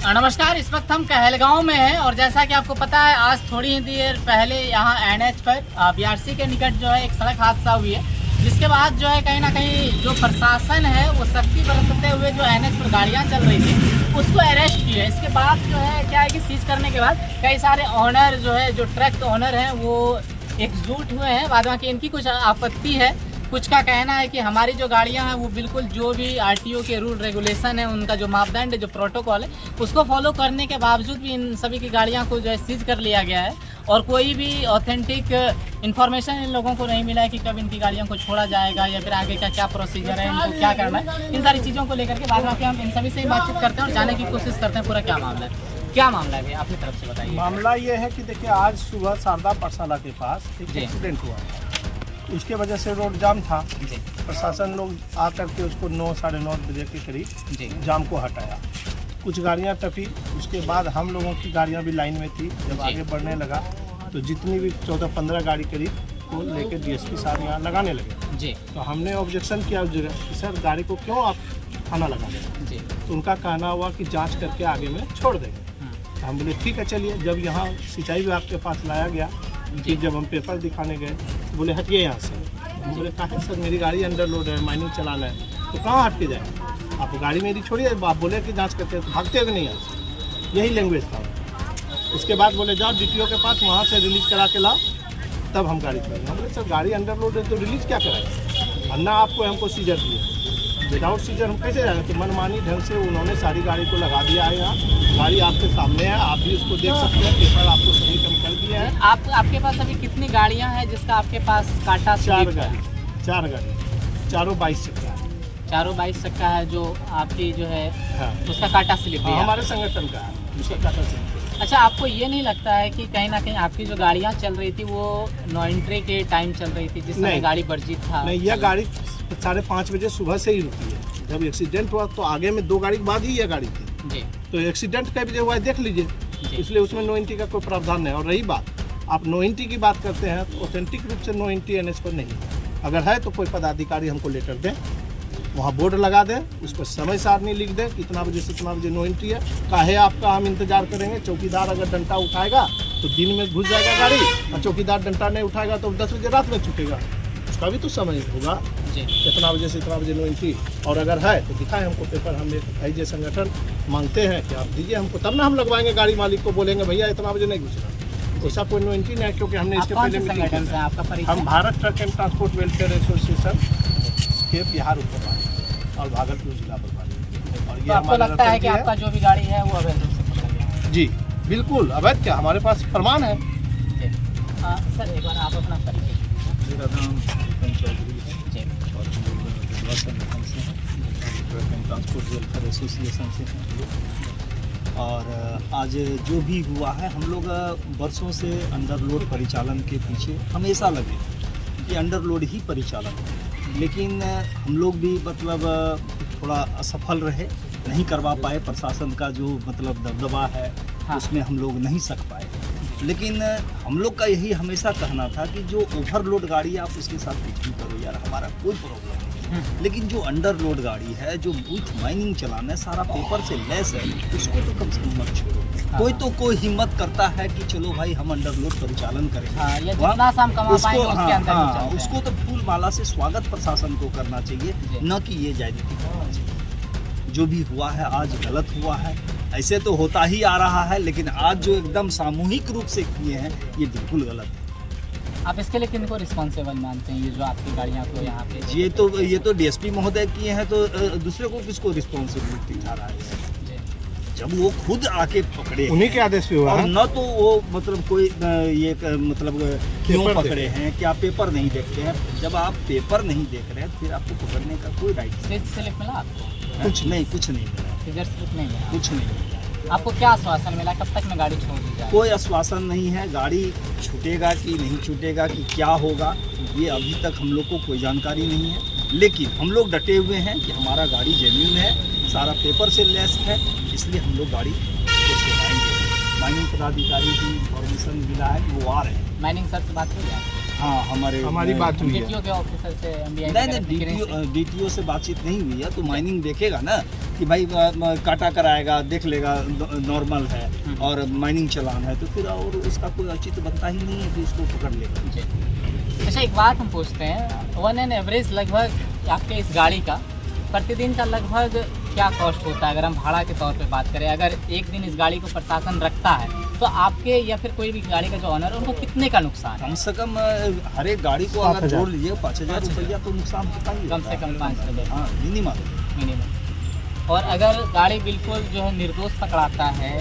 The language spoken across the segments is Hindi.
नमस्कार। इस वक्त हम कहलगांव में हैं और जैसा कि आपको पता है आज थोड़ी ही देर पहले यहाँ NH पर BRC के निकट जो है एक सड़क हादसा हुई है, जिसके बाद जो है कहीं ना कहीं जो प्रशासन है वो सख्ती बरतते हुए जो NH पर गाड़ियाँ चल रही थी उसको अरेस्ट किया। इसके बाद जो है क्या है कि सीज करने के बाद कई सारे ऑनर जो है जो ट्रक ऑनर हैं वो एकजुट हुए हैं। बाद बाकी इनकी कुछ आपत्ति है, कुछ का कहना है कि हमारी जो गाड़ियां हैं वो बिल्कुल जो भी RTO के रूल रेगुलेशन है, उनका जो मापदंड है, जो प्रोटोकॉल है, उसको फॉलो करने के बावजूद भी इन सभी की गाड़ियां को जो है सीज कर लिया गया है और कोई भी ऑथेंटिक इन्फॉर्मेशन इन लोगों को नहीं मिला है कि कब इनकी गाड़ियों को छोड़ा जाएगा या फिर आगे का क्या प्रोसीजर है, इनको क्या करना है। इन सारी चीज़ों को लेकर के बाद में हम इन सभी से ही बातचीत करते हैं और जानने की कोशिश करते हैं पूरा क्या मामला है। क्या मामला है अपनी तरफ से बताइए। मामला ये है कि देखिए आज सुबह शारदा पाठशाला के पास एक एक्सीडेंट हुआ, उसके वजह से रोड जाम था। प्रशासन लोग आकर के उसको 9 साढ़े 9 बजे के करीब जाम को हटाया। कुछ गाड़ियां टपी, उसके बाद हम लोगों की गाड़ियां भी लाइन में थी। जब आगे बढ़ने लगा तो जितनी भी 14-15 गाड़ी करीब को लेकर DSP साहब यहाँ लगाने लगे जी। तो हमने ऑब्जेक्शन किया उस जगह कि सर गाड़ी को क्यों आप थाना लगा दें जी। तो उनका कहना हुआ कि जाँच करके आगे में छोड़ देंगे। तो हम बोले ठीक है चलिए। जब यहाँ सिंचाई विभाग के पास लाया गया कि जब हम पेपर दिखाने गए तो बोले हटिए यहाँ से। हम बोले कहा सर मेरी गाड़ी अंडर लोड है, माइनिंग चलाना है, तो कहाँ हट के जाए आप? गाड़ी मेरी छोड़िए, आप बोले कि जांच करते हैं तो भागते हो नहीं यहाँ से, यही लैंग्वेज था। उसके बाद बोले जाओ DTO के पास, वहाँ से रिलीज करा के लाओ तब हम गाड़ी चलाएंगे। हम बोले सर गाड़ी अंडर लोड है तो रिलीज क्या कराएंगे? अन्ना आपको हमको सीजर दिए, विदाउट सीजर हम कैसे जाएंगे? तो मनमानी ढंग से उन्होंने सारी गाड़ी को लगा दिया है। यहाँ गाड़ी आपके सामने है, आप भी उसको देख सकते हैं, पेपर आपको सही कम कर दिया है। आपके पास अभी कितनी गाड़ियां हैं जिसका आपके पास काटा? 4 गाड़ी, चारों 22 चक्का है। चारों 22 चक्का है जो आपकी जो है हाँ। उसका काटा स्लिप है। हमारे संगठन का है, उसका काटा स्लिप। अच्छा, आपको ये नहीं लगता है कि कहीं ना कहीं आपकी जो गाड़ियां चल रही थी वो नो एंट्री के टाइम चल रही थी, जिस समय गाड़ी वर्जित था? नहीं, यह गाड़ी 5:30 बजे सुबह से ही रुकी है। जब एक्सीडेंट हुआ तो आगे में 2 गाड़ी के बाद ही यह गाड़ी थी जी। तो एक्सीडेंट कई बजे हुआ है देख लीजिए, इसलिए उसमें नो एंट्री का कोई प्रावधान नहीं। और रही बात आप नो एंट्री की बात करते हैं तो ऑथेंटिक रूप से नो एंट्री NH पर नहीं है। अगर है तो कोई पदाधिकारी हमको लेटर दें, वहाँ बोर्ड लगा दें, उस पर समय सारणी लिख दें कि इतना बजे से इतना बजे नो एंट्री है। काहे आपका हम इंतजार करेंगे? चौकीदार अगर डंडा उठाएगा तो दिन में घुस जाएगा गाड़ी, और चौकीदार डंडा नहीं उठाएगा तो 10 बजे रात में छूटेगा। उसका भी तो समय होगा जी, इतना बजे से इतना बजे नो एंट्री। और अगर है तो दिखाएं हमको पेपर। हम एक ऐसे संगठन मांगते हैं कि आप दीजिए हमको, तब ना हम लगवाएंगे। गाड़ी मालिक को बोलेंगे भैया इतना बजे नहीं घुसना, ऐसा कोई नो एंट्री नहीं है। क्योंकि हमने इसके पहले संगठन से आपका परिचय? हम Bharat truck and transport welfare association के बिहार उपप्रभारी और भागलपुर जिला प्रभारी। और ये आपको लगता है कि आपका जो भी गाड़ी है वो अवैध रूप से पकड़ा गया? जी बिल्कुल अवैध। क्या हमारे पास प्रमाण है। सर एक बार आप अपना परिचय? मेरा नाम विक्रम चौधरी है और संगठन से हैं, truck and transport welfare association से हैं। और आज जो भी हुआ है, हम लोग वर्षों से अंडरलोड परिचालन के पीछे हमेशा लगे कि अंडरलोड ही परिचालन है, लेकिन हम लोग भी मतलब थोड़ा असफल रहे, नहीं करवा पाए। प्रशासन का जो मतलब दबदबा है उसमें हम लोग नहीं सक पाए। लेकिन हम लोग का यही हमेशा कहना था कि जो ओवरलोड गाड़ी है आप उसके साथ कुछ भी करो यार, हमारा कोई प्रॉब्लम नहीं। लेकिन जो अंडरलोड गाड़ी है, जो विथ माइनिंग चलाना है, सारा पेपर से लेस है, उसको तो कम से कम मत छोड़ो। कोई तो कोई हिम्मत करता है कि चलो भाई हम अंडरलोड परिचालन करेंगे, उसको तो फूल माला से स्वागत प्रशासन को करना चाहिए, न कि ये ज्यादती करना चाहिए। जो भी हुआ है आज गलत हुआ है, ऐसे तो होता ही आ रहा है, लेकिन आज जो एकदम सामूहिक रूप से किए हैं ये बिल्कुल गलत है। आप इसके लिए किनको रिस्पॉन्सिबल मानते हैं? ये जो आपकी गाड़ियाँ को यहाँ पे ये तो DSP महोदय किए हैं, तो दूसरे को किसको रिस्पॉन्सिबिलिटी उठा रहा है? जब वो खुद आके पकड़े, उन्हीं के आदेश पे हुआ और है। न तो वो मतलब कोई ये मतलब क्यों पकड़े हैं, क्या पेपर नहीं देखते हैं? जब आप पेपर नहीं देख रहे हैं फिर आपको पकड़ने का कोई राइट नहीं। स्लिप मिला आपको? कुछ नहीं मिला। सीजर स्लिप नहीं मिला? कुछ नहीं मिला। आपको क्या आश्वासन मिला? कब तक में गाड़ी छोड़ दी जाए? कोई आश्वासन नहीं है। गाड़ी छूटेगा कि नहीं छूटेगा कि क्या होगा, ये अभी तक हम लोग को कोई जानकारी नहीं है। लेकिन हम लोग डटे हुए हैं कि हमारा गाड़ी जेन्युइन है, सारा पेपर से लेस है, इसलिए हम लोग गाड़ी को छुड़ाएंगे। माइनिंग पदाधिकारी की इन्फॉर्मेशन मिला है कि वो आ रहे हैं। माइनिंग सर से बात हुई है? हाँ, हमारी बात हुई है। DTO के ऑफिसर से? नहीं, DTO से बातचीत नहीं हुई है। तो माइनिंग देखेगा ना, कि भाई काटा कराएगा, देख लेगा नॉर्मल है और माइनिंग चलान है, तो फिर और उसका कोई औचित्य बनता ही नहीं है कि इसको पकड़ लेगा। अच्छा, एक बात हम पूछते हैं, वन एन एवरेज लगभग आपके इस गाड़ी का प्रतिदिन का लगभग क्या कॉस्ट होता है? अगर हम भाड़ा के तौर पे बात करें, अगर एक दिन इस गाड़ी को प्रशासन रखता है तो आपके या फिर कोई भी गाड़ी का जो ऑनर है उनको कितने का नुकसान है? कम से कम हर एक गाड़ी को अगर जोड़ लीजिए 5,000 रुपया तो नुकसान होता ही कम से कम 5,000। हाँ, मिनिमम। और अगर गाड़ी बिल्कुल जो है निर्दोष पकड़ाता है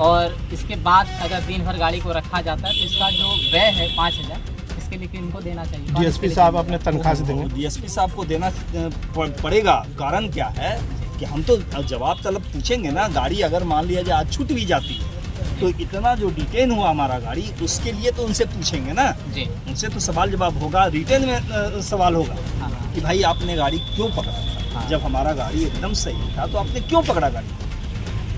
और इसके बाद अगर दिन भर गाड़ी को रखा जाता है तो इसका जो व्यय है 5,000, इसके लिए इनको देना चाहिए। डीएसपी साहब अपने तनख्वाह से देंगे। डीएसपी साहब को देना पड़ेगा। कारण क्या है कि हम तो जवाब तलब पूछेंगे ना। गाड़ी अगर मान लिया जाए आज छूट भी जाती है तो इतना जो डिटेन हुआ हमारा गाड़ी, उसके लिए तो उनसे पूछेंगे ना जी। उनसे तो सवाल जवाब होगा, रिटेन में सवाल होगा कि भाई आपने गाड़ी क्यों पकड़ा, जब हमारा गाड़ी एकदम सही था तो आपने क्यों पकड़ा गाड़ी।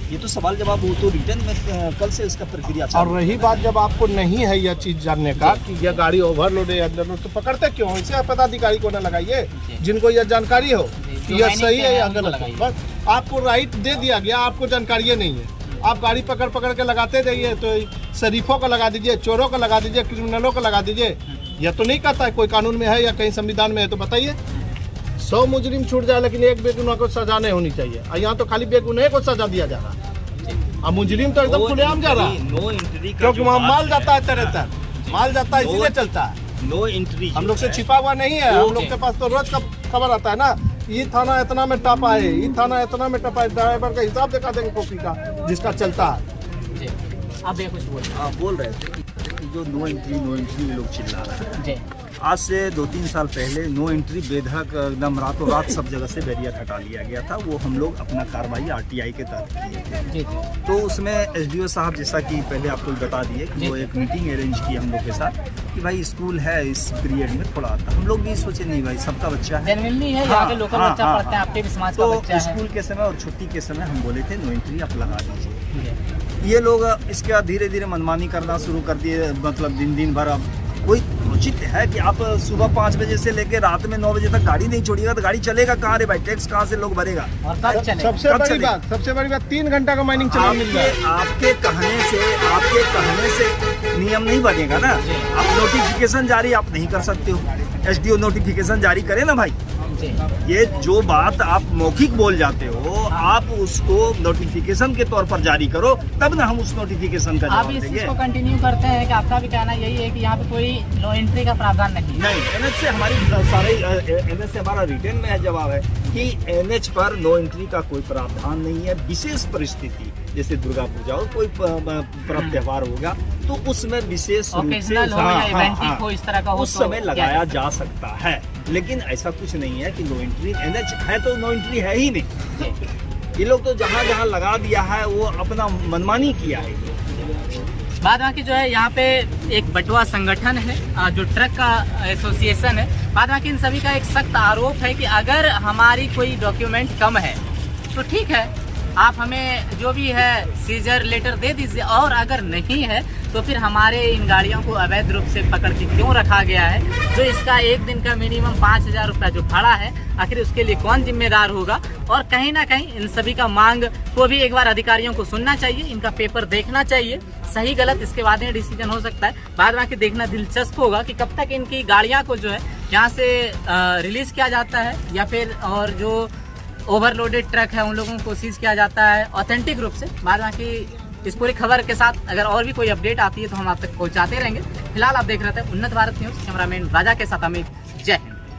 ये तो सवाल जवाब हो, तो रिटर्न में कल से इसका प्रक्रिया। और रही बात जब आपको नहीं है यह चीज़ जानने का कि यह गाड़ी ओवरलोड है अंडरलोड, तो पकड़ते क्यों? इसे पदाधिकारी को न लगाइए जिनको यह जानकारी हो कि यह सही है या गलत है। बस आपको राइट दे दिया गया, आपको जानकारी नहीं है, आप गाड़ी पकड़ पकड़ के लगाते जाइए। तो शरीफों को लगा दीजिए, चोरों को लगा दीजिए, क्रिमिनलों को लगा दीजिए। यह तो नहीं कहता है कोई कानून में है या कहीं संविधान में है, तो बताइए। 100 मुजरिम छूट जाए लेकिन एक बेगुनाह को सजा नहीं होनी चाहिए। और यहाँ तो खाली बेगुनाह को सजा दिया जा रहा है और मुजरिम तो एकदम खुलेआम जा रहा है, नो एंट्री क्योंकि वहाँ माल जाता है, तरह तरह माल जाता है, इसीलिए चलता है। नो एंट्री हम लोग से छिपा हुआ नहीं है, हम लोग के पास तो रोज का खबर आता है ना। ये थाना इतना में टपा है, ये थाना इतना में टपा है, ड्राइवर का हिसाब दिखा देंगे कॉपी का जिसका चलता है। आप ये कुछ बोल रहे थे कि जो नो एंट्री लोग चिल्ला रहे हैं। आज से 2-3 साल पहले नो एंट्री बेधक एकदम रातों रात सब जगह से बैरियर हटा लिया गया था। वो हम लोग अपना कार्रवाई आरटीआई के तहत किए थे। तो उसमें एसडीओ साहब जैसा कि पहले आपको बता दिए कि वो एक मीटिंग अरेंज की हम लोग के साथ कि भाई स्कूल है इस पीरियड में थोड़ा आता। हम लोग भी सोचे नहीं भाई सबका बच्चा है, यहाँ के लोकल बच्चा पढ़ता है, आपके भी समाज का बच्चा है। स्कूल के समय और छुट्टी के समय हम बोले थे नो एंट्री आप लगा दीजिए। ये लोग इसके बाद धीरे धीरे मनमानी करना शुरू कर दिए। मतलब दिन भर अब कोई उचित है कि आप सुबह 5 बजे से लेकर रात में 9 बजे तक गाड़ी नहीं छोड़िएगा तो गाड़ी चलेगा कहाँ रे भाई? टैक्स कहाँ से लोग भरेगा? सबसे बड़ी बात 3 घंटा का माइनिंग चला मिल रहा है। आपके कहने से नियम नहीं बनेगा ना। आप नोटिफिकेशन जारी आप नहीं कर सकते हो। एसडीओ नोटिफिकेशन जारी करे ना भाई। ये जो बात आप मौखिक बोल जाते हो आप उसको नोटिफिकेशन के तौर पर जारी करो, तब ना हम उस नोटिफिकेशन का जवाब देंगे। आप इसको कंटिन्यू करते हैं कि आपका भी कहना यही है कि यहाँ पे कोई नो एंट्री का प्रावधान नहीं? एनएच से हमारी सारे एनएच से हमारा रिटर्न में है जवाब है कि एनएच पर नो एंट्री का कोई प्रावधान नहीं है। विशेष परिस्थिति जैसे दुर्गा पूजा हो, कोई पर्व त्योहार होगा तो उसमें विशेष रूप से इस तरह का उस समय लगाया जा सकता है। लेकिन ऐसा कुछ नहीं है कि नो एंट्री। एनएच है तो नो एंट्री है ही नहीं। ये लोग तो जहाँ लगा दिया है वो अपना मनमानी किया है। बाद बाकी जो है यहाँ पे एक बटुआ संगठन है जो ट्रक का एसोसिएशन है। बाद बाकी इन सभी का एक सख्त आरोप है कि अगर हमारी कोई डॉक्यूमेंट कम है तो ठीक है, आप हमें जो भी है सीजर लेटर दे दीजिए, और अगर नहीं है तो फिर हमारे इन गाड़ियों को अवैध रूप से पकड़ के क्यों रखा गया है? जो इसका एक दिन का मिनिमम 5,000 रुपया जो भाड़ा है, आखिर उसके लिए कौन जिम्मेदार होगा? और कहीं ना कहीं इन सभी का मांग को भी एक बार अधिकारियों को सुनना चाहिए, इनका पेपर देखना चाहिए, सही गलत इसके बाद में डिसीजन हो सकता है। बाद बाकी देखना दिलचस्प होगा कि कब तक इनकी गाड़ियाँ को जो है यहाँ से रिलीज किया जाता है या फिर और जो ओवरलोडेड ट्रक है उन लोगों को सीज किया जाता है ऑथेंटिक रूप से। बाद बाकी इस पूरी खबर के साथ अगर और भी कोई अपडेट आती है तो हम आप तक पहुंचाते रहेंगे। फिलहाल आप देख रहे थे उन्नत भारत न्यूज़, कैमरामैन राजा के साथ अमित। जय हिंद।